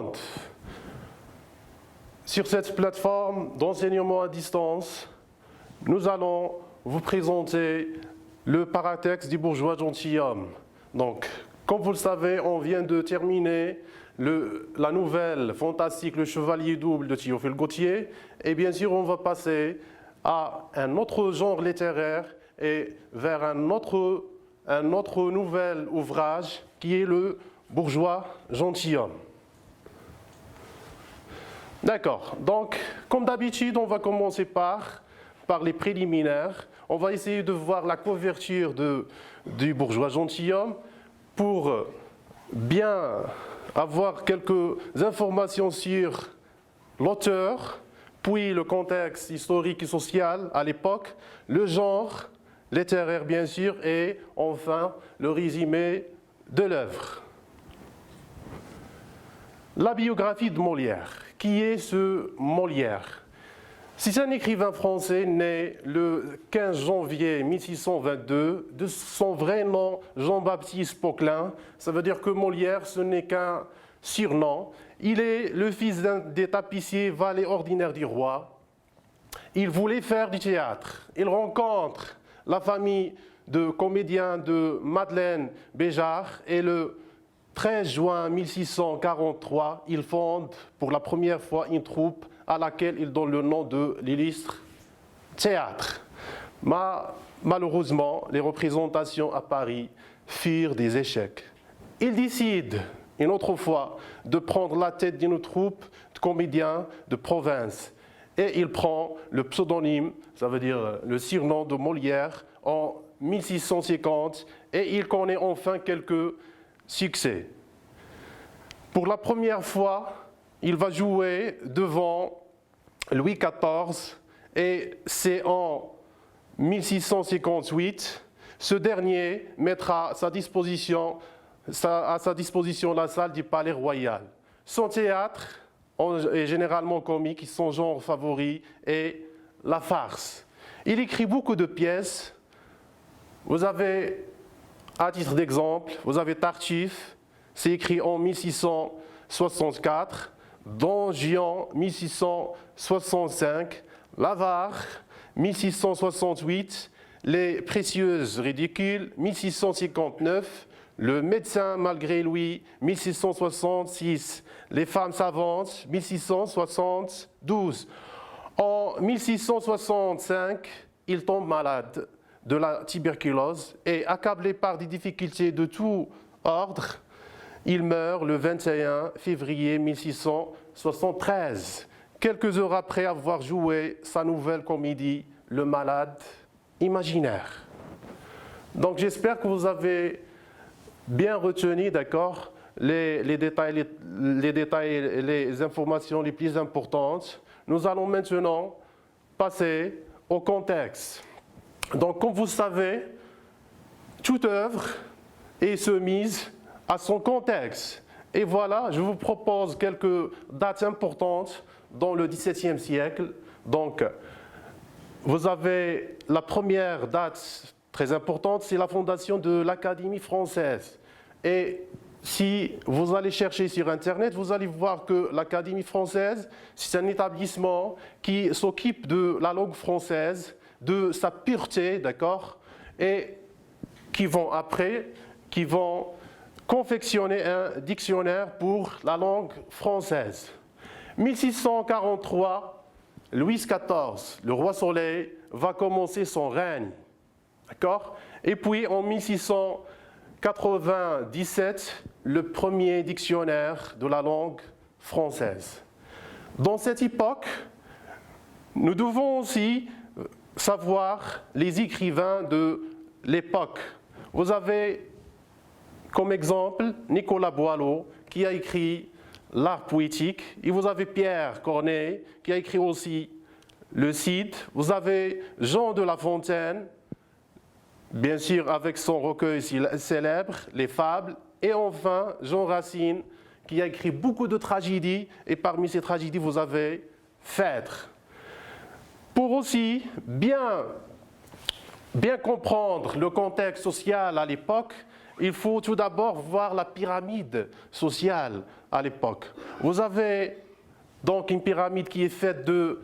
monde. Sur cette plateforme d'enseignement à distance, nous allons vous présenter le paratexte du bourgeois gentilhomme. Donc, comme vous le savez, on vient de terminer la nouvelle fantastique Le Chevalier double de Théophile Gautier. Et bien sûr, on va passer à un autre genre littéraire et vers un autre nouvel ouvrage qui est le bourgeois gentilhomme. D'accord, donc comme d'habitude, on va commencer par les préliminaires. On va essayer de voir la couverture du bourgeois gentilhomme pour bien avoir quelques informations sur l'auteur, puis le contexte historique et social à l'époque, le genre littéraire bien sûr, et enfin le résumé de l'œuvre. La biographie de Molière. Qui est ce Molière? C'est un écrivain français né le 15 janvier 1622, de son vrai nom Jean-Baptiste Poquelin. Ça veut dire que Molière, ce n'est qu'un surnom. Il est le fils des tapissiers valet ordinaire du roi. Il voulait faire du théâtre. Il rencontre la famille de comédiens de Madeleine Béjart et le 13 juin 1643, il fonde pour la première fois une troupe à laquelle il donne le nom de l'illustre théâtre. Malheureusement, les représentations à Paris firent des échecs. Il décide, une autre fois, de prendre la tête d'une troupe de comédiens de province. Et il prend le pseudonyme, ça veut dire le surnom de Molière, en 1650, et il connaît enfin quelques succès. Pour la première fois, il va jouer devant Louis XIV et c'est en 1658, ce dernier mettra à sa disposition la salle du Palais Royal. Son théâtre est généralement comique, son genre favori est la farce. Il écrit beaucoup de pièces. Vous avez, à titre d'exemple, vous avez Tartuffe, c'est écrit en 1664, Don Juan 1665, L'Avare 1668, Les Précieuses ridicules 1659, Le médecin malgré lui 1666, Les femmes savantes 1672. En 1665, il tombe malade de la tuberculose et accablé par des difficultés de tout ordre, il meurt le 21 février 1673, quelques heures après avoir joué sa nouvelle comédie « Le malade imaginaire ». Donc j'espère que vous avez bien retenu, d'accord, les détails et les informations les plus importantes. Nous allons maintenant passer au contexte. Donc, comme vous savez, toute œuvre est soumise à son contexte. Et voilà, je vous propose quelques dates importantes dans le XVIIe siècle. Donc, vous avez la première date très importante, c'est la fondation de l'Académie française. Et si vous allez chercher sur Internet, vous allez voir que l'Académie française, c'est un établissement qui s'occupe de la langue française, de sa pureté, d'accord, et qui vont confectionner un dictionnaire pour la langue française. 1643, Louis XIV, le roi Soleil, va commencer son règne, d'accord, et puis en 1697, le premier dictionnaire de la langue française. Dans cette époque, nous devons aussi savoir les écrivains de l'époque. Vous avez comme exemple Nicolas Boileau qui a écrit l'art poétique, et vous avez Pierre Corneille qui a écrit aussi le Cid, vous avez Jean de La Fontaine, bien sûr avec son recueil célèbre, les fables, et enfin Jean Racine qui a écrit beaucoup de tragédies, et parmi ces tragédies vous avez Phèdre. Pour aussi bien comprendre le contexte social à l'époque, il faut tout d'abord voir la pyramide sociale à l'époque. Vous avez donc une pyramide qui est faite de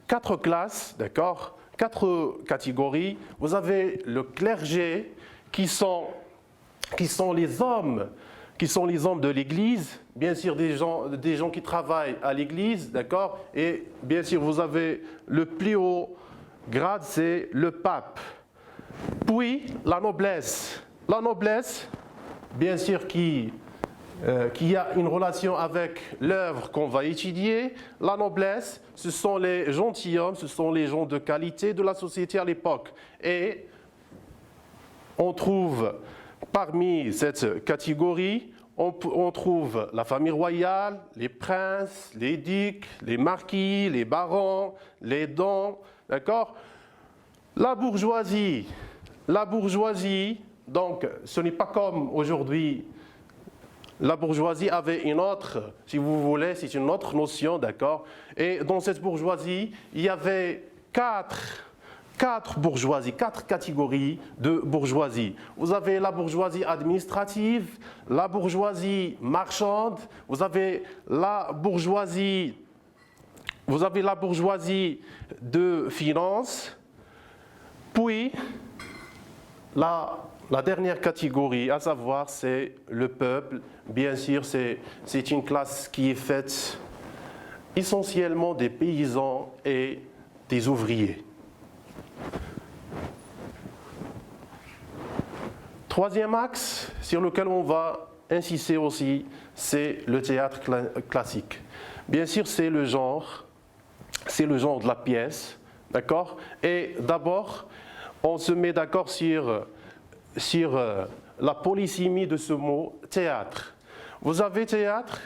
4 classes, d'accord, 4 catégories. Vous avez le clergé qui sont les hommes de l'Église, bien sûr des gens qui travaillent à l'Église, d'accord, et bien sûr vous avez le plus haut grade, c'est le pape. Puis la noblesse, bien sûr qui a une relation avec l'œuvre qu'on va étudier. La noblesse, ce sont les gentilshommes, ce sont les gens de qualité de la société à l'époque. Et on trouve parmi cette catégorie, on trouve la famille royale, les princes, les ducs, les marquis, les barons, les dons, d'accord? La bourgeoisie, donc ce n'est pas comme aujourd'hui. La bourgeoisie avait une autre, si vous voulez, c'est une autre notion, d'accord? Et dans cette bourgeoisie, il y avait quatre bourgeoisies, 4 catégories de bourgeoisie. Vous avez la bourgeoisie administrative, la bourgeoisie marchande, vous avez la bourgeoisie de finance, puis la dernière catégorie, à savoir, c'est le peuple. Bien sûr, c'est une classe qui est faite essentiellement des paysans et des ouvriers. Troisième axe sur lequel on va insister aussi, c'est le théâtre classique. Bien sûr, c'est le genre de la pièce, d'accord? Et d'abord, on se met d'accord sur la polysémie de ce mot théâtre. Vous avez théâtre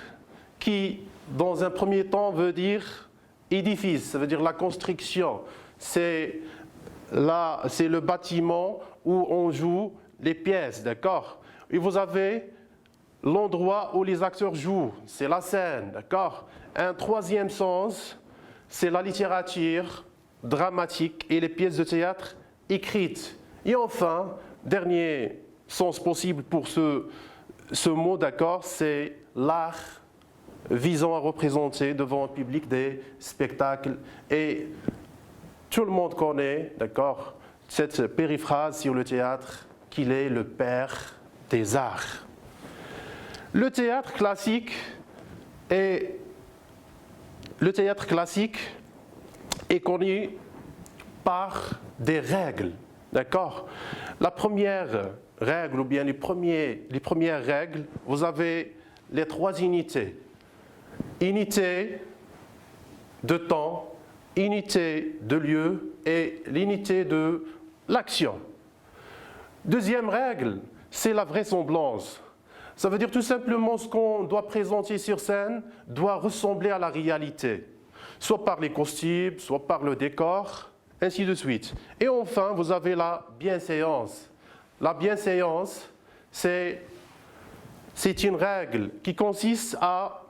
qui, dans un premier temps, veut dire édifice, ça veut dire la construction. C'est le bâtiment où on joue les pièces, d'accord? Et vous avez l'endroit où les acteurs jouent, c'est la scène, d'accord? Un troisième sens, c'est la littérature dramatique et les pièces de théâtre écrites. Et enfin, dernier sens possible pour ce mot, d'accord, c'est l'art visant à représenter devant un public des spectacles. Et tout le monde connaît, d'accord, cette périphrase sur le théâtre, qu'il est le père des arts. Le théâtre classique est connu par des règles, d'accord? La première règle, ou bien les premières règles, vous avez les 3 unités. Unité de temps, unité de lieu et l'unité de l'action. Deuxième règle, c'est la vraisemblance. Ça veut dire tout simplement ce qu'on doit présenter sur scène doit ressembler à la réalité, soit par les costumes, soit par le décor, ainsi de suite. Et enfin, vous avez la bienséance. La bienséance, c'est une règle qui consiste à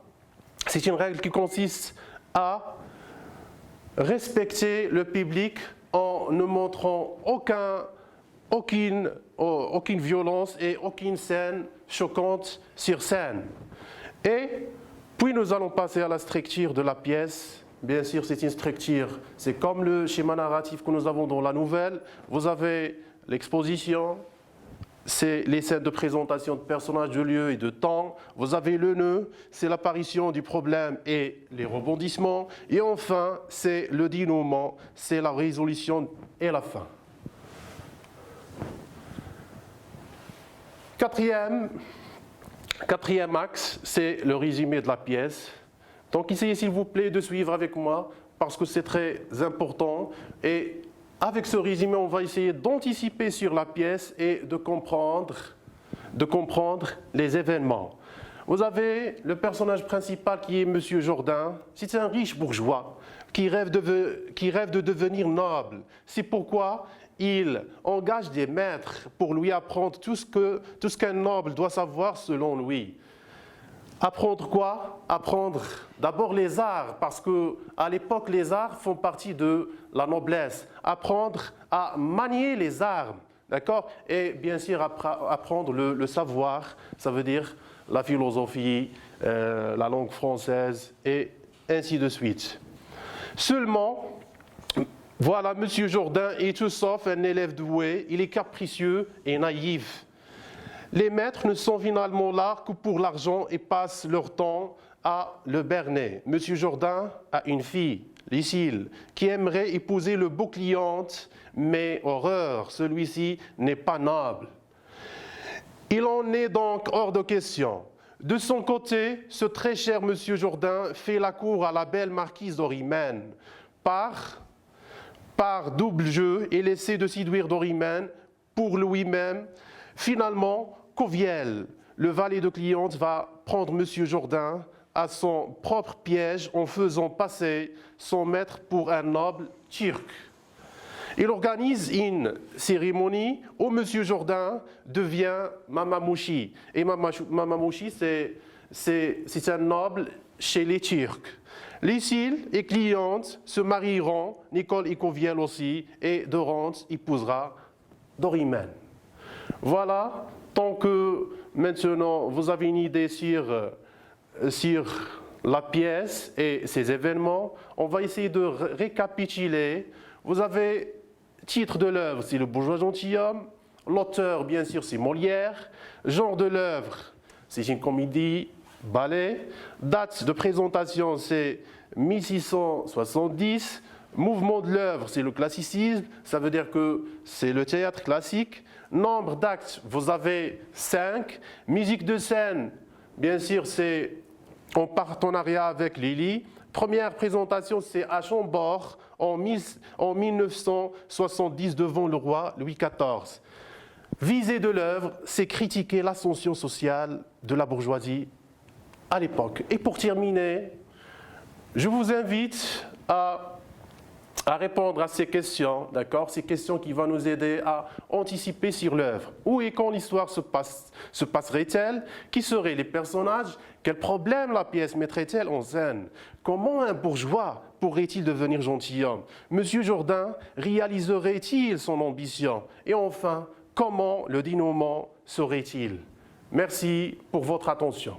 respecter le public en ne montrant aucune violence et aucune scène choquante sur scène. Et puis nous allons passer à la structure de la pièce. Bien sûr, c'est une structure, c'est comme le schéma narratif que nous avons dans la nouvelle. Vous avez l'exposition, c'est les scènes de présentation de personnages, de lieu et de temps. Vous avez le nœud, c'est l'apparition du problème et les rebondissements. Et enfin, c'est le dénouement, c'est la résolution et la fin. Quatrième axe, c'est le résumé de la pièce. Donc essayez s'il vous plaît de suivre avec moi parce que c'est très important. Et avec ce résumé, on va essayer d'anticiper sur la pièce et de comprendre les événements. Vous avez le personnage principal qui est M. Jourdain. C'est un riche bourgeois qui rêve de devenir noble. C'est pourquoi il engage des maîtres pour lui apprendre tout ce qu'un noble doit savoir selon lui. Apprendre quoi? Apprendre d'abord les arts, parce qu'à l'époque, les arts font partie de la noblesse. Apprendre à manier les armes, d'accord? Et bien sûr, apprendre le savoir, ça veut dire la philosophie, la langue française et ainsi de suite. Seulement, voilà, M. Jourdain est tout sauf un élève doué, il est capricieux et naïf. Les maîtres ne sont finalement là que pour l'argent et passent leur temps à le berner. M. Jourdain a une fille, Lucille, qui aimerait épouser le beau client, mais horreur, celui-ci n'est pas noble. Il en est donc hors de question. De son côté, ce très cher M. Jourdain fait la cour à la belle marquise d'Orimène. Par double jeu, il essaie de séduire d'Orimène pour lui-même. Finalement, Coviel, le valet de cliente, va prendre M. Jourdain à son propre piège en faisant passer son maître pour un noble turc. Il organise une cérémonie où M. Jourdain devient Mamamouchi. Et Mamamouchi, c'est un noble chez les Turcs. Lucille et Cliente se marieront, Nicole et Coviel aussi, et Dorante épousera Dorimène. Voilà, tant que maintenant vous avez une idée sur la pièce et ses événements, on va essayer de récapituler. Vous avez titre de l'œuvre, c'est Le bourgeois gentilhomme. L'auteur, bien sûr, c'est Molière. Genre de l'œuvre, c'est une comédie, ballet. Date de présentation, c'est 1670. Mouvement de l'œuvre, c'est le classicisme. Ça veut dire que c'est le théâtre classique. Nombre d'actes, vous avez 5. Musique de scène, bien sûr, c'est en partenariat avec Lily. Première présentation, c'est à Chambord en 1970 devant le roi Louis XIV. Visée de l'œuvre, c'est critiquer l'ascension sociale de la bourgeoisie à l'époque. Et pour terminer, je vous invite à répondre à ces questions, d'accord? Ces questions qui vont nous aider à anticiper sur l'œuvre. Où et quand l'histoire se passerait-elle? Qui seraient les personnages? Quels problèmes la pièce mettrait-elle en scène? Comment un bourgeois pourrait-il devenir gentilhomme? Monsieur Jourdain réaliserait-il son ambition? Et enfin, comment le dénouement serait-il? Merci pour votre attention.